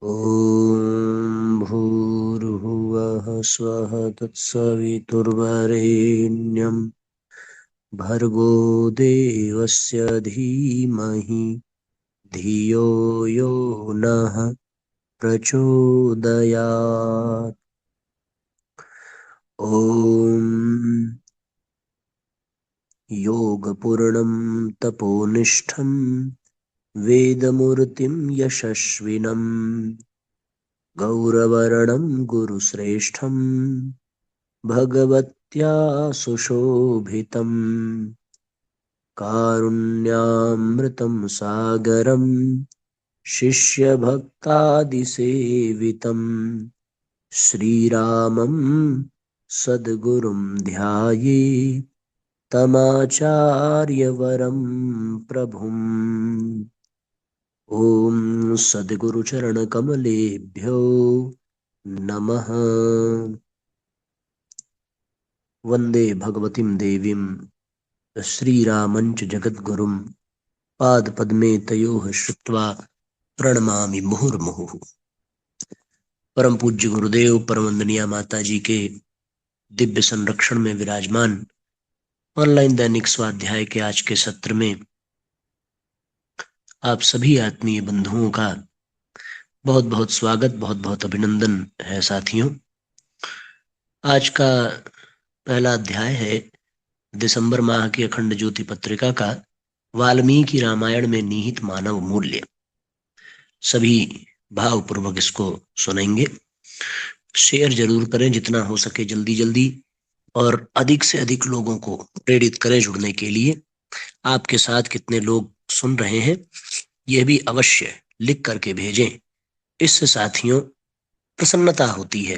ॐ भूर्भुवः स्वः तत्सवितुर्वरेण्यं भर्गो देवस्य धीमहि धियो यो नः प्रचोदयात्। ॐ योगपूर्णं तपोनिष्ठं वेदमूर्तिं यशस्विनं गौरवर्णं गुरुश्रेष्ठं भगवत्या सुशोभितं कारुण्यामृतं सागरं शिष्यभक्तादिसेवितं श्रीरामं सद्गुरुं ध्याये तमाचार्यवरं प्रभुम्। ॐ सद्गुरुचरणकमलेभ्यो नमः। वन्दे भगवतीं देवीं श्रीरामञ्च जगद्गुरुं पादपद्मे तयोः श्रुत्वा प्रणमामि मुहुर्मुहुः। परम पूज्य गुरुदेव परम वंदनीय माता जी के दिव्य संरक्षण में विराजमान ऑनलाइन दैनिक स्वाध्याय के आज के सत्र में आप सभी आत्मीय बंधुओं का बहुत बहुत स्वागत, बहुत बहुत अभिनंदन है। साथियों, आज का पहला अध्याय है दिसंबर माह की अखंड ज्योति पत्रिका का वाल्मीकि रामायण में निहित मानव मूल्य। सभी भावपूर्वक इसको सुनेंगे। शेयर जरूर करें जितना हो सके जल्दी जल्दी, और अधिक से अधिक लोगों को प्रेरित करें जुड़ने के लिए। आपके साथ कितने लोग सुन रहे हैं यह भी अवश्य लिख करके भेजें। इससे साथियों प्रसन्नता होती है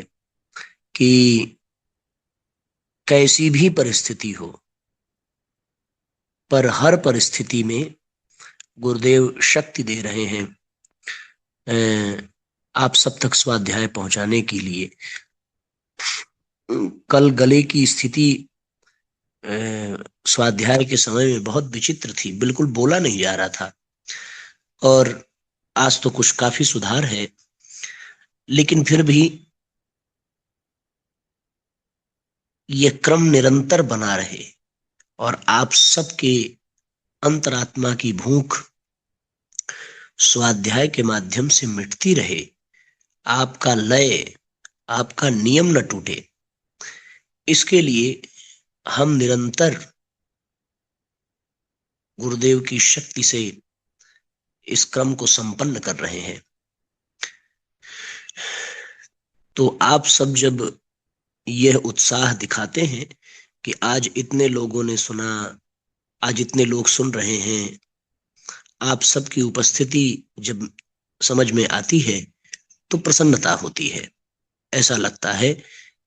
कि कैसी भी परिस्थिति हो, पर हर परिस्थिति में गुरुदेव शक्ति दे रहे हैं आप सब तक स्वाध्याय पहुंचाने के लिए। कल गले की स्थिति स्वाध्याय के समय में बहुत विचित्र थी, बिल्कुल बोला नहीं जा रहा था, और आज तो कुछ काफी सुधार है, लेकिन फिर भी यह क्रम निरंतर बना रहे और आप सबके अंतरात्मा की भूख स्वाध्याय के माध्यम से मिटती रहे, आपका लय, आपका नियम न टूटे, इसके लिए हम निरंतर गुरुदेव की शक्ति से इस क्रम को संपन्न कर रहे हैं। तो आप सब जब यह उत्साह दिखाते हैं कि आज इतने लोगों ने सुना, आज इतने लोग सुन रहे हैं, आप सबकी उपस्थिति जब समझ में आती है तो प्रसन्नता होती है। ऐसा लगता है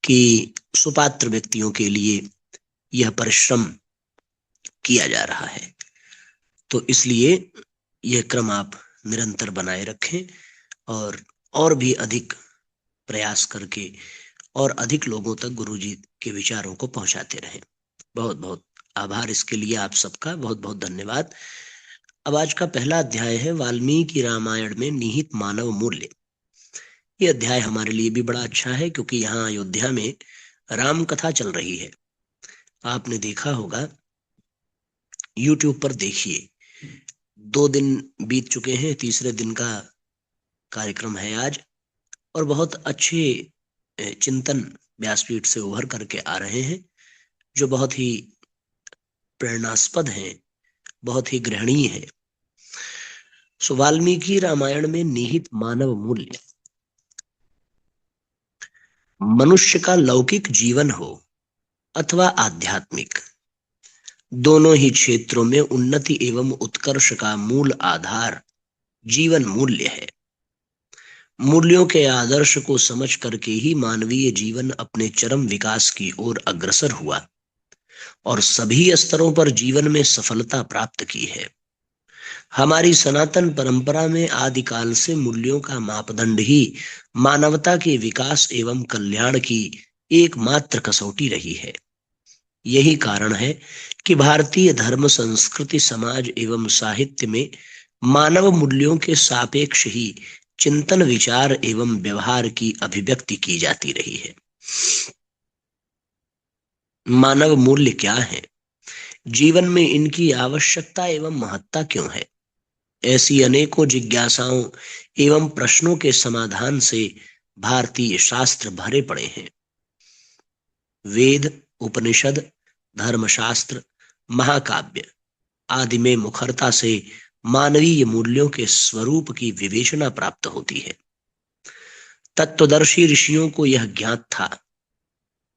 कि सुपात्र व्यक्तियों के लिए यह परिश्रम किया जा रहा है। तो इसलिए यह क्रम आप निरंतर बनाए रखें और भी अधिक प्रयास करके और अधिक लोगों तक गुरुजी के विचारों को पहुंचाते रहें। बहुत बहुत आभार इसके लिए आप सबका, बहुत बहुत धन्यवाद। अब आज का पहला अध्याय है वाल्मीकि रामायण में निहित मानव मूल्य। यह अध्याय हमारे लिए भी बड़ा अच्छा है क्योंकि यहाँ अयोध्या में राम कथा चल रही है। आपने देखा होगा, YouTube पर देखिए, 2 दिन बीत चुके हैं, तीसरे दिन का कार्यक्रम है आज, और बहुत अच्छे चिंतन व्यासपीठ से उभर करके आ रहे हैं जो बहुत ही प्रेरणास्पद हैं, बहुत ही ग्रहणीय है। सो वाल्मीकि रामायण में निहित मानव मूल्य। मनुष्य का लौकिक जीवन हो अथवा आध्यात्मिक, दोनों ही क्षेत्रों में उन्नति एवं उत्कर्ष का मूल आधार जीवन मूल्य है। मूल्यों के आदर्श को समझ करके ही मानवीय जीवन अपने चरम विकास की ओर अग्रसर हुआ और सभी स्तरों पर जीवन में सफलता प्राप्त की है। हमारी सनातन परंपरा में आदिकाल से मूल्यों का मापदंड ही मानवता के विकास एवं कल्याण की एकमात्र कसौटी रही है। यही कारण है कि भारतीय धर्म, संस्कृति, समाज एवं साहित्य में मानव मूल्यों के सापेक्ष ही चिंतन, विचार एवं व्यवहार की अभिव्यक्ति की जाती रही है। मानव मूल्य क्या है? जीवन में इनकी आवश्यकता एवं महत्ता क्यों है? ऐसी अनेकों जिज्ञासाओं एवं प्रश्नों के समाधान से भारतीय शास्त्र भरे पड़े हैं। वेद, उपनिषद, धर्मशास्त्र, महाकाव्य आदि में मुखरता से मानवीय मूल्यों के स्वरूप की विवेचना प्राप्त होती है। तत्वदर्शी ऋषियों को यह ज्ञात था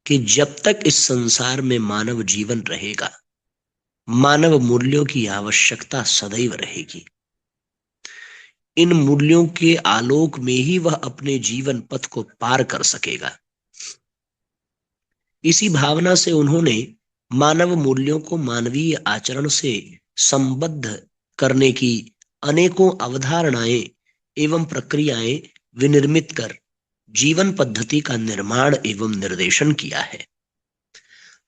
कि जब तक इस संसार में मानव जीवन रहेगा, मानव मूल्यों की आवश्यकता सदैव रहेगी। इन मूल्यों के आलोक में ही वह अपने जीवन पथ को पार कर सकेगा। इसी भावना से उन्होंने मानव मूल्यों को मानवीय आचरण से संबद्ध करने की अनेकों अवधारणाएं एवं प्रक्रियाएं विनिर्मित कर जीवन पद्धति का निर्माण एवं निर्देशन किया है।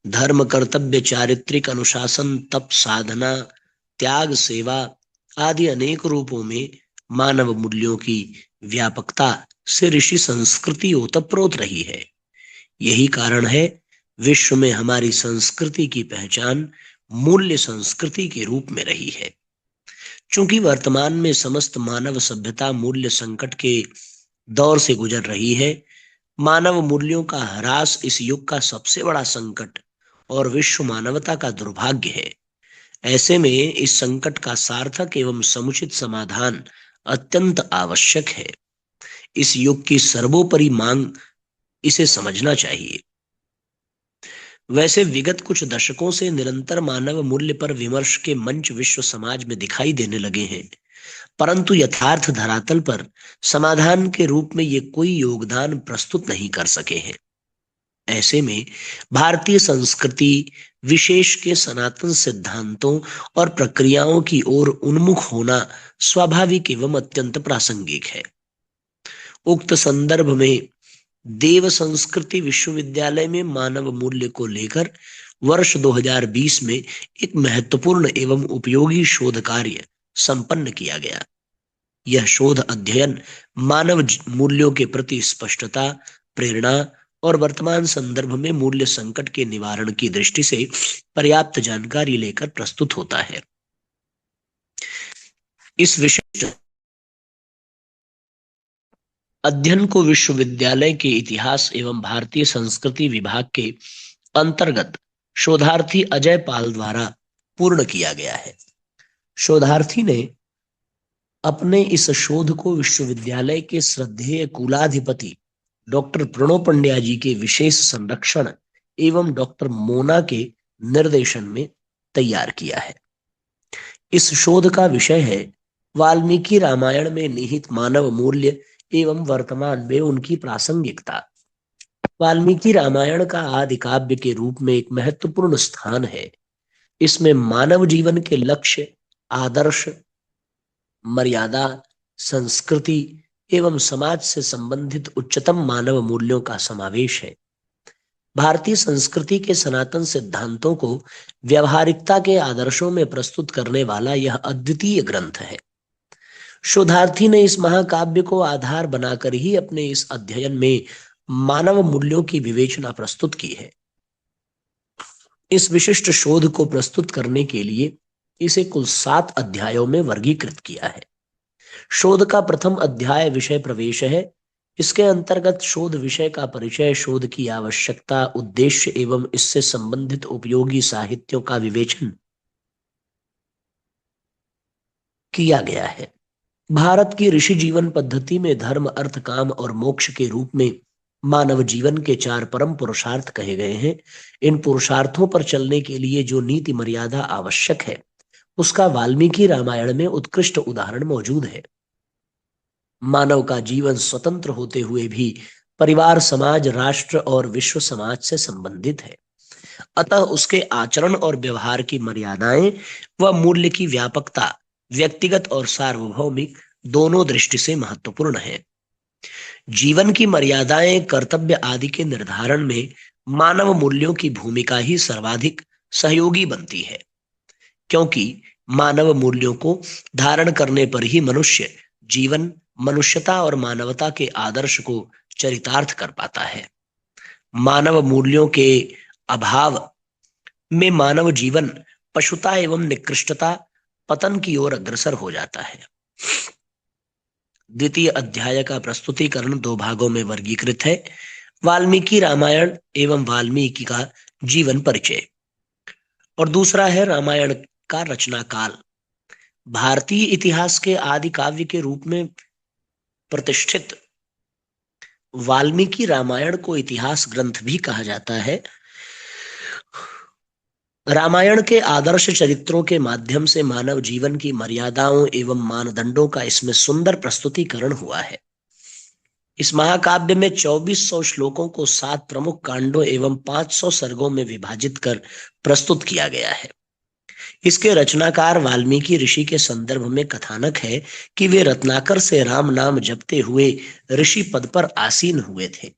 धर्म, कर्तव्य, चारित्रिक अनुशासन, तप, साधना, त्याग, सेवा आदि अनेक रूपों में मानव मूल्यों की व्यापकता से ऋषि संस्कृति ओतप्रोत रही है। यही कारण है विश्व में हमारी संस्कृति की पहचान मूल्य संस्कृति के रूप में रही है। चूंकि वर्तमान में समस्त मानव सभ्यता मूल्य संकट के दौर से गुजर रही है, मानव मूल्यों का ह्रास इस युग का सबसे बड़ा संकट और विश्व मानवता का दुर्भाग्य है। ऐसे में इस संकट का सार्थक एवं समुचित समाधान अत्यंत आवश्यक है। इस युग की सर्वोपरि मांग इसे समझना चाहिए। वैसे विगत कुछ दशकों से निरंतर मानव मूल्य पर विमर्श के मंच विश्व समाज में दिखाई देने लगे हैं, परंतु यथार्थ धरातल पर समाधान के रूप में ये कोई योगदान प्रस्तुत नहीं कर सके हैं। ऐसे में भारतीय संस्कृति विशेष के सनातन सिद्धांतों और प्रक्रियाओं की ओर उन्मुख होना स्वाभाविक एवं अत्यंत प्रासंगिक है। उक्त संदर्भ में देव संस्कृति विश्वविद्यालय में मानव मूल्य को लेकर वर्ष 2020 में एक महत्वपूर्ण एवं उपयोगी शोध कार्य संपन्न किया गया। यह शोध अध्ययन मानव मूल्यों के प्रति स्पष्टता, प्रेरणा और वर्तमान संदर्भ में मूल्य संकट के निवारण की दृष्टि से पर्याप्त जानकारी लेकर प्रस्तुत होता है। इस विशिष्ट अध्ययन को विश्वविद्यालय के इतिहास एवं भारतीय संस्कृति विभाग के अंतर्गत शोधार्थी अजय पाल द्वारा पूर्ण किया गया है। शोधार्थी ने अपने इस शोध को विश्वविद्यालय के श्रद्धेय कुलाधिपति डॉक्टर प्रणव पंड्या जी के विशेष संरक्षण एवं डॉक्टर मोना के निर्देशन में तैयार किया है। इस शोध का विषय है वाल्मीकि रामायण में निहित मानव मूल्य एवं वर्तमान में उनकी प्रासंगिकता। वाल्मीकि रामायण का आदि काव्य के रूप में एक महत्वपूर्ण स्थान है। इसमें मानव जीवन के लक्ष्य, आदर्श, मर्यादा, संस्कृति एवं समाज से संबंधित उच्चतम मानव मूल्यों का समावेश है। भारतीय संस्कृति के सनातन सिद्धांतों को व्यवहारिकता के आदर्शों में प्रस्तुत करने वाला यह अद्वितीय ग्रंथ है। शोधार्थी ने इस महाकाव्य को आधार बनाकर ही अपने इस अध्ययन में मानव मूल्यों की विवेचना प्रस्तुत की है। इस विशिष्ट शोध को प्रस्तुत करने के लिए इसे कुल 7 अध्यायों में वर्गीकृत किया है। शोध का प्रथम अध्याय विषय प्रवेश है। इसके अंतर्गत शोध विषय का परिचय, शोध की आवश्यकता, उद्देश्य एवं इससे संबंधित उपयोगी साहित्यों का विवेचन किया गया है। भारत की ऋषि जीवन पद्धति में धर्म, अर्थ, काम और मोक्ष के रूप में मानव जीवन के 4 परम पुरुषार्थ कहे गए हैं। इन पुरुषार्थों पर चलने के लिए जो नीति मर्यादा आवश्यक है, उसका वाल्मीकि रामायण में उत्कृष्ट उदाहरण मौजूद है। मानव का जीवन स्वतंत्र होते हुए भी परिवार, समाज, राष्ट्र और विश्व समाज से संबंधित है। अतः उसके आचरण और व्यवहार की मर्यादाएं व मूल्य की व्यापकता व्यक्तिगत और सार्वभौमिक दोनों दृष्टि से महत्वपूर्ण है। जीवन की मर्यादाएं, कर्तव्य आदि के निर्धारण में मानव मूल्यों की भूमिका ही सर्वाधिक सहयोगी बनती है, क्योंकि मानव मूल्यों को धारण करने पर ही मनुष्य जीवन मनुष्यता और मानवता के आदर्श को चरितार्थ कर पाता है। मानव मूल्यों के अभाव में मानव जीवन पशुता एवं निकृष्टता पतन की ओर अग्रसर हो जाता है। द्वितीय अध्याय का प्रस्तुतिकरण दो भागों में वर्गीकृत है। वाल्मीकि रामायण एवं वाल्मीकि का जीवन परिचय, और दूसरा है रामायण का रचना काल। भारतीय इतिहास के आदि काव्य के रूप में प्रतिष्ठित वाल्मीकि रामायण को इतिहास ग्रंथ भी कहा जाता है। रामायण के आदर्श चरित्रों के माध्यम से मानव जीवन की मर्यादाओं एवं मानदंडों का इसमें सुंदर प्रस्तुतिकरण हुआ है। इस महाकाव्य में 2400 श्लोकों को 7 प्रमुख कांडों एवं 500 सर्गों में विभाजित कर प्रस्तुत किया गया है। इसके रचनाकार वाल्मीकि ऋषि के संदर्भ में कथानक है कि वे रत्नाकर से राम नाम जपते हुए ऋषि पद पर आसीन हुए थे।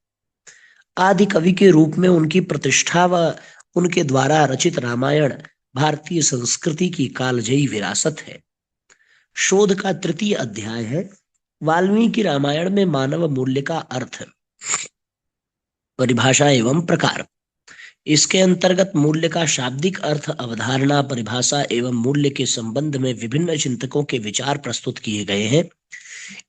आदि कवि के रूप में उनकी प्रतिष्ठा व उनके द्वारा रचित रामायण भारतीय संस्कृति की कालजयी विरासत है। शोध का तृतीय अध्याय है वाल्मीकि रामायण में मानव मूल्य का अर्थ, परिभाषा एवं प्रकार। इसके अंतर्गत मूल्य का शाब्दिक अर्थ, अवधारणा, परिभाषा एवं मूल्य के संबंध में विभिन्न चिंतकों के विचार प्रस्तुत किए गए हैं।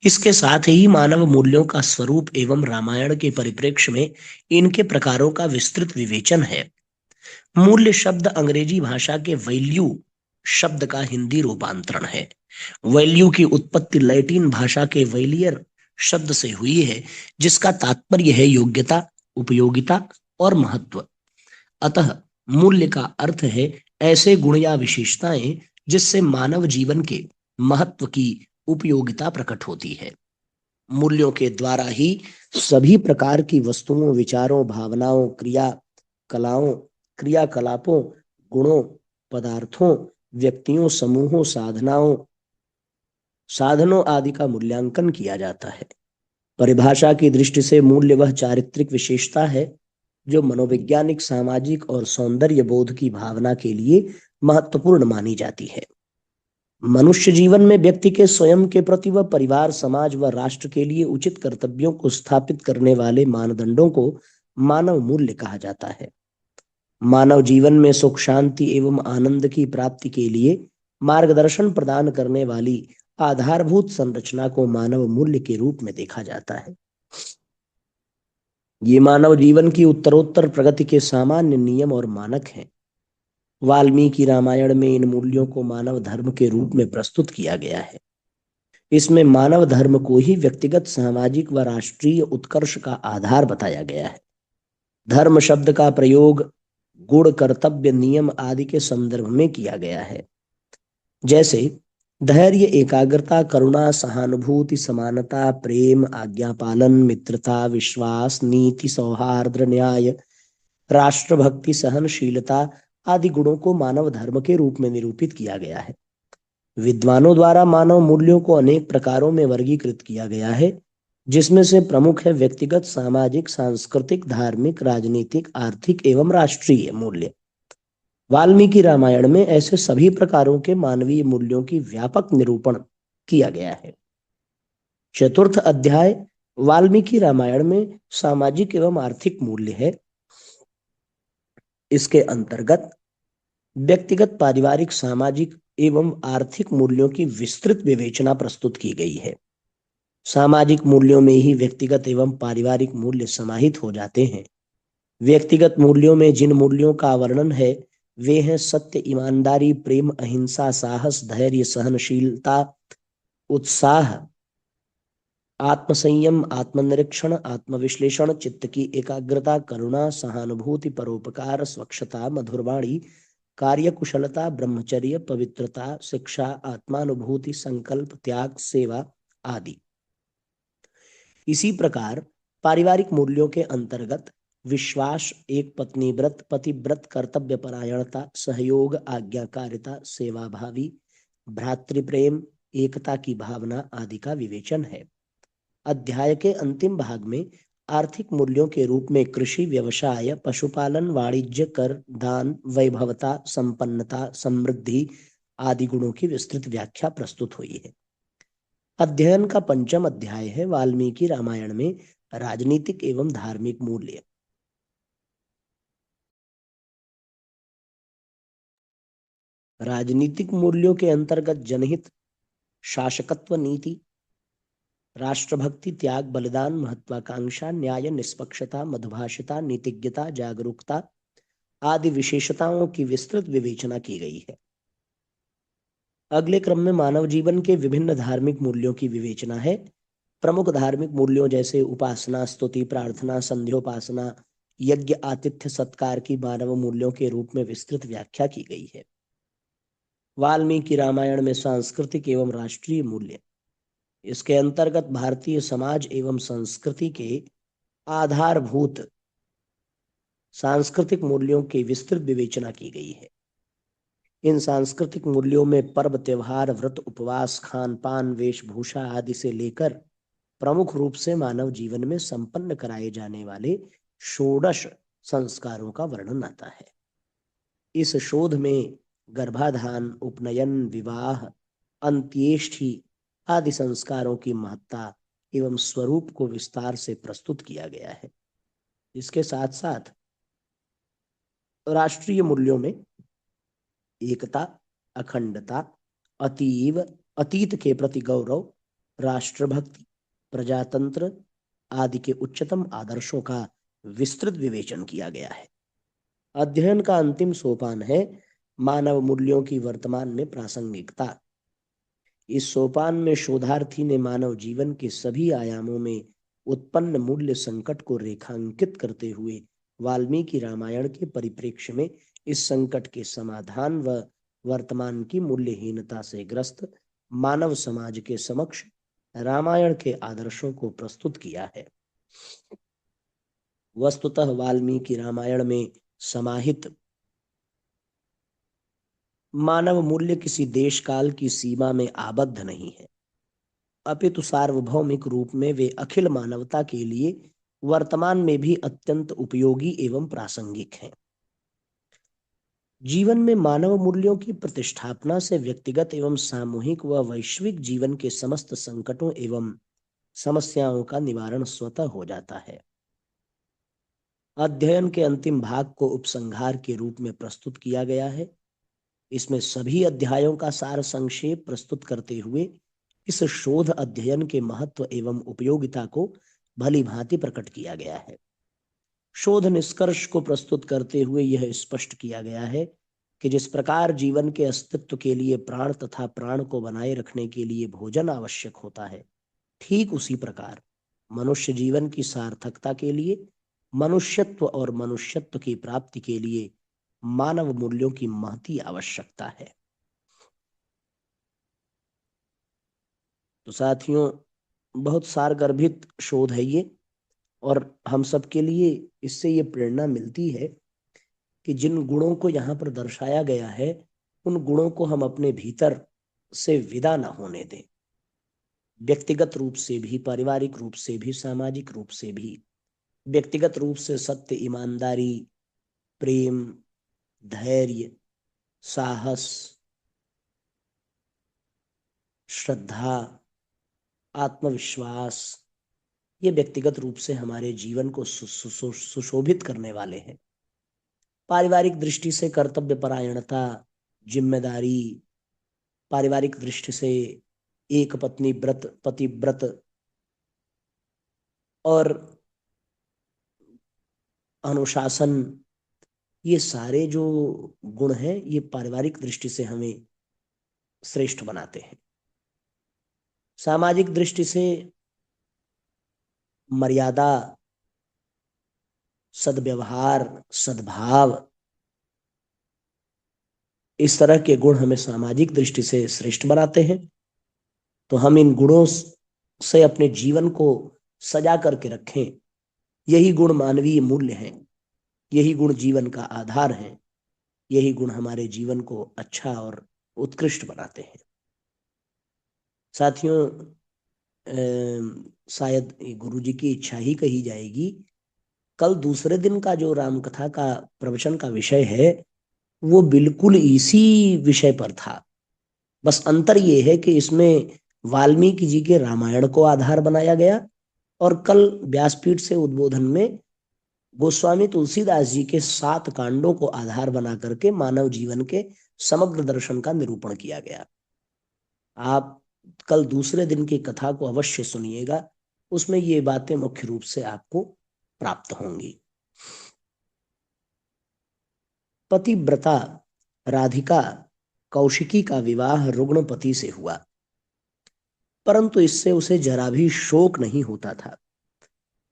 इसके साथ ही मानव मूल्यों का स्वरूप एवं रामायण के परिप्रेक्ष्य में इनके प्रकारों का विस्तृत विवेचन है। मूल्य शब्द अंग्रेजी भाषा के वैल्यू शब्द का हिंदी रूपांतरण है। वैल्यू की उत्पत्ति लैटिन भाषा के वैलियर शब्द से हुई है, जिसका तात्पर्य है योग्यता, उपयोगिता और महत्व। अतः मूल्य का अर्थ है ऐसे गुण या विशेषताएं जिससे मानव जीवन के महत्व की उपयोगिता प्रकट होती है। मूल्यों के द्वारा ही सभी प्रकार की वस्तुओं, विचारों, भावनाओं, क्रियाकलापों, गुणों, पदार्थों, व्यक्तियों, समूहों, साधनों आदि का मूल्यांकन किया जाता है। परिभाषा की दृष्टि से मूल्य वह चारित्रिक विशेषता है जो मनोवैज्ञानिक, सामाजिक और सौंदर्य बोध की भावना के लिए महत्वपूर्ण मानी जाती है। मनुष्य जीवन में व्यक्ति के स्वयं के प्रति व परिवार, समाज व राष्ट्र के लिए उचित कर्तव्यों को स्थापित करने वाले मानदंडों को मानव मूल्य कहा जाता है। मानव जीवन में सुख, शांति एवं आनंद की प्राप्ति के लिए मार्गदर्शन प्रदान करने वाली आधारभूत संरचना को मानव मूल्य के रूप में देखा जाता है। ये मानव जीवन की उत्तरोत्तर प्रगति के सामान्य नियम और मानक हैं। वाल्मीकि रामायण में इन मूल्यों को मानव धर्म के रूप में प्रस्तुत किया गया है। इसमें मानव धर्म को ही व्यक्तिगत, सामाजिक व राष्ट्रीय उत्कर्ष का आधार बताया गया है। धर्म शब्द का प्रयोग गुण, कर्तव्य, नियम आदि के संदर्भ में किया गया है, जैसे धैर्य, एकाग्रता, करुणा, सहानुभूति, समानता, प्रेम, आज्ञापालन, मित्रता, विश्वास, नीति, सौहार्द, न्याय, राष्ट्रभक्ति, सहनशीलता आदि गुणों को मानव धर्म के रूप में निरूपित किया गया है। विद्वानों द्वारा मानव मूल्यों को अनेक प्रकारों में वर्गीकृत किया गया है, जिसमें से प्रमुख है व्यक्तिगत, सामाजिक, सांस्कृतिक, धार्मिक, राजनीतिक, आर्थिक एवं राष्ट्रीय मूल्य। वाल्मीकि रामायण में ऐसे सभी प्रकारों के मानवीय मूल्यों की व्यापक निरूपण किया गया है। चतुर्थ अध्याय वाल्मीकि रामायण में सामाजिक एवं आर्थिक मूल्य है। इसके अंतर्गत व्यक्तिगत, पारिवारिक, सामाजिक एवं आर्थिक मूल्यों की विस्तृत विवेचना प्रस्तुत की गई है। सामाजिक मूल्यों में ही व्यक्तिगत एवं पारिवारिक मूल्य समाहित हो जाते हैं। व्यक्तिगत मूल्यों में जिन मूल्यों का वर्णन है वे हैं सत्य, ईमानदारी, प्रेम, अहिंसा, साहस, धैर्य, सहनशीलता, उत्साह, आत्मसंयम, आत्मनिरीक्षण, आत्मविश्लेषण, चित्त की एकाग्रता, करुणा, सहानुभूति, परोपकार, स्वच्छता, मधुरवाणी, कार्यकुशलता, ब्रह्मचर्य, पवित्रता, शिक्षा, आत्मानुभूति, संकल्प, त्याग, सेवा आदि। इसी प्रकार पारिवारिक मूल्यों के अंतर्गत विश्वास, एक पत्नी व्रत, पतिव्रत, कर्तव्य परायणता, सहयोग, आज्ञाकारिता, सेवाभावी, भ्रातृप्रेम, एकता की भावना आदि का विवेचन है। अध्याय के अंतिम भाग में आर्थिक मूल्यों के रूप में कृषि, व्यवसाय, पशुपालन, वाणिज्य, कर, दान, वैभवता, संपन्नता, समृद्धि आदि गुणों की विस्तृत व्याख्या प्रस्तुत हुई है। अध्ययन का पंचम अध्याय है वाल्मीकि रामायण में राजनीतिक एवं धार्मिक मूल्य। राजनीतिक मूल्यों के अंतर्गत जनहित, शासकत्व नीति, राष्ट्रभक्ति, त्याग, बलिदान, महत्वाकांक्षा, न्याय, निष्पक्षता, मधुभाषिता, नीतिज्ञता, जागरूकता आदि विशेषताओं की विस्तृत विवेचना की गई है। अगले क्रम में मानव जीवन के विभिन्न धार्मिक मूल्यों की विवेचना है। प्रमुख धार्मिक मूल्यों जैसे उपासना, स्तुति, प्रार्थना, संध्योपासना, यज्ञ, आतिथ्य, सत्कार की मानव मूल्यों के रूप में विस्तृत व्याख्या की गई है। वाल्मीकि रामायण में सांस्कृतिक एवं राष्ट्रीय मूल्य, इसके अंतर्गत भारतीय समाज एवं संस्कृति के आधारभूत सांस्कृतिक मूल्यों की विस्तृत विवेचना की गई है। इन सांस्कृतिक मूल्यों में पर्व, त्योहार, व्रत, उपवास, खान पान, वेशभूषा आदि से लेकर प्रमुख रूप से मानव जीवन में संपन्न कराए जाने वाले षोडश संस्कारों का वर्णन आता है। इस शोध में गर्भाधान, उपनयन, विवाह, अंत्येष्टि आदि संस्कारों की महत्ता एवं स्वरूप को विस्तार से प्रस्तुत किया गया है। इसके साथ साथ राष्ट्रीय मूल्यों में एकता, अखंडता, अतीत के प्रति गौरव, राष्ट्रभक्ति, प्रजातंत्र आदि के उच्चतम आदर्शों का विस्तृत विवेचन किया गया है। अध्ययन का अंतिम सोपान है मानव मूल्यों की वर्तमान में प्रासंगिकता। इस सोपान में शोधार्थी ने मानव जीवन के सभी आयामों में उत्पन्न मूल्य संकट को रेखांकित करते हुए वाल्मीकि रामायण के परिप्रेक्ष्य में इस संकट के समाधान व वर्तमान की मूल्यहीनता से ग्रस्त मानव समाज के समक्ष रामायण के आदर्शों को प्रस्तुत किया है। वस्तुतः वाल्मीकि रामायण में समाहित मानव मूल्य किसी देश काल की सीमा में आबद्ध नहीं है, अपितु सार्वभौमिक रूप में वे अखिल मानवता के लिए वर्तमान में भी अत्यंत उपयोगी एवं प्रासंगिक हैं। जीवन में मानव मूल्यों की प्रतिष्ठापना से व्यक्तिगत एवं सामूहिक व वैश्विक जीवन के समस्त संकटों एवं समस्याओं का निवारण स्वतः हो जाता है। अध्ययन के अंतिम भाग को उपसंहार के रूप में प्रस्तुत किया गया है। इसमें सभी अध्यायों का सार संक्षेप प्रस्तुत करते हुए इस शोध अध्ययन के महत्व एवं उपयोगिता को भली भांति प्रकट किया गया है। शोध निष्कर्ष को प्रस्तुत करते हुए यह स्पष्ट किया गया है कि जिस प्रकार जीवन के अस्तित्व के लिए प्राण तथा प्राण को बनाए रखने के लिए भोजन आवश्यक होता है, ठीक उसी प्रकार मनुष्य जीवन की सार्थकता के लिए, मनुष्यत्व और मनुष्यत्व की प्राप्ति के लिए मानव मूल्यों की महती आवश्यकता है। तो साथियों, बहुत सारगर्भित शोध है ये, और हम सब के लिए इससे ये प्रेरणा मिलती है कि जिन गुणों को यहाँ पर दर्शाया गया है उन गुणों को हम अपने भीतर से विदा न होने दें। व्यक्तिगत रूप से भी, पारिवारिक रूप से भी, सामाजिक रूप से भी। व्यक्तिगत रूप से सत्य, ईमानदारी, प्रेम, धैर्य, साहस, श्रद्धा, आत्मविश्वास, ये व्यक्तिगत रूप से हमारे जीवन को सुशोभित करने वाले हैं। पारिवारिक दृष्टि से कर्तव्य परायणता, जिम्मेदारी, पारिवारिक दृष्टि से एक पत्नी व्रत, पतिव्रत और अनुशासन, ये सारे जो गुण हैं ये पारिवारिक दृष्टि से हमें श्रेष्ठ बनाते हैं। सामाजिक दृष्टि से मर्यादा, सद्व्यवहार, सद्भाव, इस तरह के गुण हमें सामाजिक दृष्टि से श्रेष्ठ बनाते हैं। तो हम इन गुणों से अपने जीवन को सजा करके रखें। यही गुण मानवीय मूल्य हैं, यही गुण जीवन का आधार है, यही गुण हमारे जीवन को अच्छा और उत्कृष्ट बनाते हैं। साथियों, शायद गुरुजी की इच्छा ही कही जाएगी, कल दूसरे दिन का जो रामकथा का प्रवचन का विषय है वो बिल्कुल इसी विषय पर था। बस अंतर ये है कि इसमें वाल्मीकि जी के रामायण को आधार बनाया गया, और कल व्यासपीठ से उद्बोधन में गोस्वामी तुलसीदास जी के 7 कांडों को आधार बना करके मानव जीवन के समग्र दर्शन का निरूपण किया गया। आप कल दूसरे दिन की कथा को अवश्य सुनिएगा, उसमें ये बातें मुख्य रूप से आपको प्राप्त होंगी। पतिव्रता राधिका कौशिकी का विवाह रुग्णपति से हुआ, परंतु इससे उसे जरा भी शोक नहीं होता था।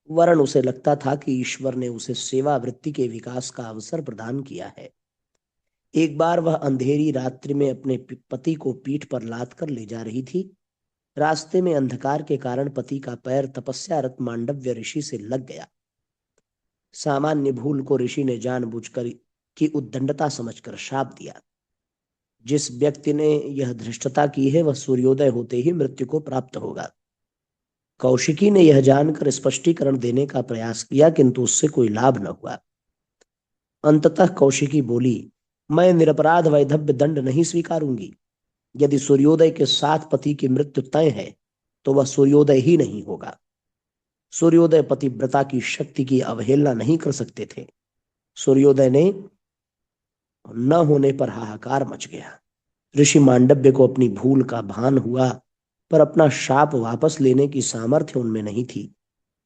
वरन उसे लगता था कि ईश्वर ने उसे सेवा वृत्ति के विकास का अवसर प्रदान किया है। एक बार वह अंधेरी रात्रि में अपने पति को पीठ पर लाद कर ले जा रही थी। रास्ते में अंधकार के कारण पति का पैर तपस्यारत मांडव्य ऋषि से लग गया। सामान्य भूल को ऋषि ने जानबूझकर की उद्दंडता समझकर शाप दिया। जिस व्यक्ति ने यह धृष्टता की है वह सूर्योदय होते ही मृत्यु को प्राप्त होगा। कौशिकी ने यह जानकर स्पष्टीकरण देने का प्रयास किया, किंतु उससे कोई लाभ न हुआ। अंततः कौशिकी बोली, मैं निरपराध वैधव्य दंड नहीं स्वीकारूंगी। यदि सूर्योदय के साथ पति की मृत्यु तय है तो वह सूर्योदय ही नहीं होगा। सूर्योदय पतिव्रता की शक्ति की अवहेलना नहीं कर सकते थे। सूर्योदय ने न होने पर हाहाकार मच गया। ऋषि मांडव्य को अपनी भूल का भान हुआ, पर अपना शाप वापस लेने की सामर्थ्य उनमें नहीं थी।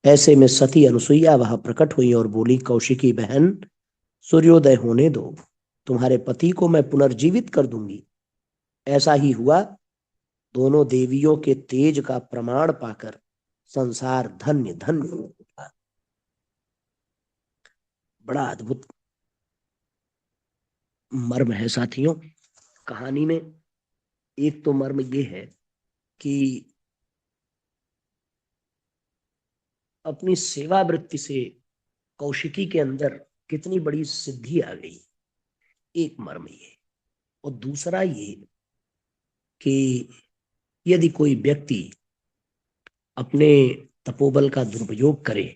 ऐसे में सती अनुसुईया वहां प्रकट हुई और बोली, कौशिकी बहन, सूर्योदय होने दो, तुम्हारे पति को मैं पुनर्जीवित कर दूंगी। ऐसा ही हुआ। दोनों देवियों के तेज का प्रमाण पाकर संसार धन्य धन्य हुआ। बड़ा अद्भुत मर्म है साथियों कहानी में। एक तो मर्म ये है कि अपनी सेवा वृत्ति से कौशिकी के अंदर कितनी बड़ी सिद्धि आ गई, एक मर्म ये। और दूसरा ये कि यदि कोई व्यक्ति अपने तपोबल का दुरुपयोग करे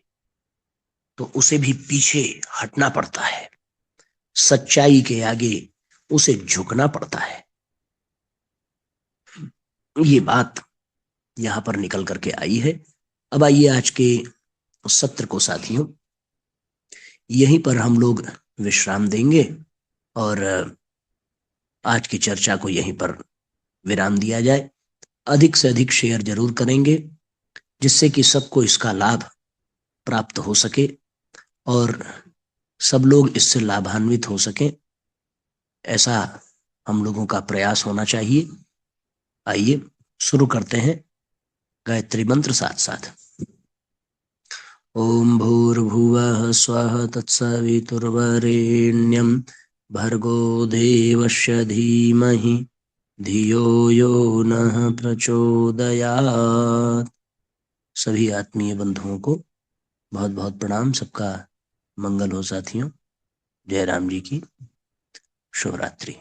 तो उसे भी पीछे हटना पड़ता है, सच्चाई के आगे उसे झुकना पड़ता है। ये बात यहां पर निकल करके आई है। अब आइए आज के सत्र को साथियों यहीं पर हम लोग विश्राम देंगे और आज की चर्चा को यहीं पर विराम दिया जाए। अधिक से अधिक शेयर जरूर करेंगे जिससे कि सबको इसका लाभ प्राप्त हो सके और सब लोग इससे लाभान्वित हो सकें, ऐसा हम लोगों का प्रयास होना चाहिए। आइए शुरू करते हैं गायत्री मंत्र साथ साथ। ओम भूर्भुवः स्वः तत्सवितुर्वरेण्यं भर्गो देवस्य धीमहि धियो यो नः प्रचोदयात्। सभी आत्मीय बंधुओं को बहुत बहुत प्रणाम। सबका मंगल हो साथियों। जय राम जी की शुभ रात्रि।